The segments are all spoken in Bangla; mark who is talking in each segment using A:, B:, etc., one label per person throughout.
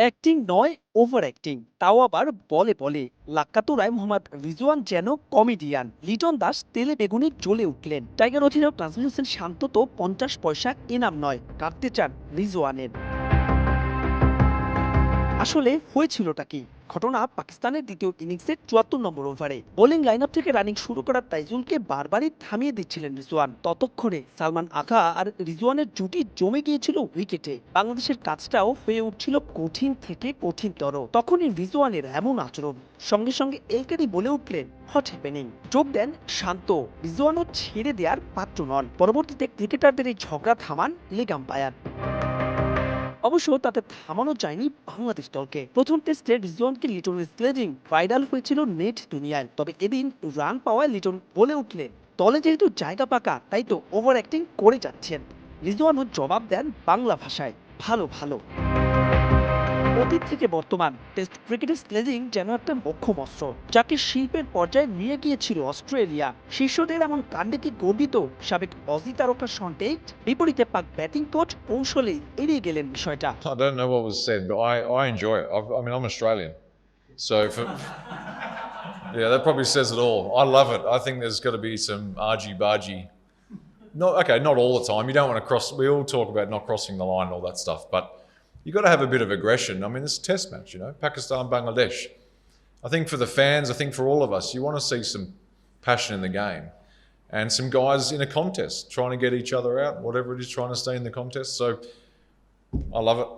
A: অ্যাক্টিং নয়, ওভার অ্যাক্টিং, তাও আবার বলে বলে। লাক্কাতুরায় মোহাম্মদ রিজওয়ান যেন কমেডিয়ান, লিটন দাস তেলে বেগুনে জ্বলে উঠলেন। টাইগার অধিনায়ক নাজমুল হোসেন শান্ত তো 50 পয়সা এনাম নয়, কাটতে চান রিজওয়ানের। আসলে হয়েছিলটা কি? ঘটনা পাকিস্তানের দ্বিতীয় ইনিংসের ৭৪ নম্বর ওভারে বোলিং লাইনআপ থেকে রানিং শুরু করা তাইজুলকে বারবারই থামিয়ে দিচ্ছিলেন রিজওয়ান। ততক্ষণে সালমান আখা আর রিজওয়ানের জুটি জমে গিয়েছিল উইকেটে। বাংলাদেশের কাজটাও হয়ে উঠছিল কঠিন থেকে কঠিনতর। তখনই রিজওয়ানের এমন আচরণ, সঙ্গে সঙ্গে এলকেডি বলে উঠলেন হট হ্যাপেনিং। যোগ দেন শান্ত। রিজওয়ানও ছেড়ে দেওয়ার পাত্র নন। পরবর্তীতে ক্রিকেটারদের এই ঝগড়া থামান লেগ আম্পায়ার। অবশ্য তাতে থামানো যায়নি বাংলাদেশ দলকে। প্রথম টেস্টে রিজওয়ানকে লিটনের স্লেজিং ভাইরাল হয়েছিল নেট দুনিয়ায়। তবে এদিন রান পাওয়ায় লিটন বলে উঠলেন, দলে যেহেতু জায়গা পাকা তাই তো ওভার অ্যাক্টিং করে যাচ্ছেন। রিজওয়ানও জবাব দেন বাংলা ভাষায়, ভালো ভালো। অতীত থেকে বর্তমান টেস্ট ক্রিকেটের স্লেজিং যেন একটা মোক্ষম অস্ত্র, যাকে শিল্পের পর্যায়ে নিয়ে গিয়েছিল অস্ট্রেলিয়া। শীর্ষদের এমন কাণ্ডে কি গর্বিত সাবেক অজি তারকা শন টেট? বিপরীতে পাক ব্যাটিং কোচ কৌশলেই এড়িয়ে গেলেন বিষয়টা।
B: I don't know what was said, but I enjoy it. I mean, I'm Australian. So, yeah, that probably says it all. I love it. I think there's got to be some argy bargy. Not all the time. You don't want to cross. We all talk about not crossing the line and all that stuff, but you've got to have a bit of aggression. I mean, it's a test match, Pakistan, Bangladesh. I think for the fans, I think for all of us, you want to see some passion in the game and some guys in a contest trying to get each other out, whatever it is, trying to stay in the contest. So I love it.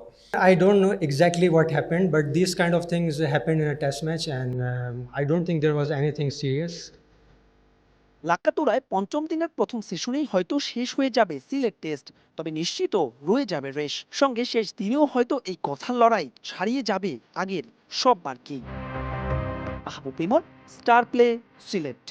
C: I don't know exactly what happened, but these kind of things happened in a test match, and I don't think there was anything serious.
A: লাক্কাতুরায় পঞ্চম দিনের প্রথম সেশনেই হয়তো শেষ হয়ে যাবে সিলেট টেস্ট। তবে নিশ্চিত রয়ে যাবে রেশ। সঙ্গে শেষ দিনেও হয়তো এই কথার লড়াই ছাড়িয়ে যাবে আগের সব মার্কেই। মাহবুব বিমল, স্টার প্লে, সিলেট।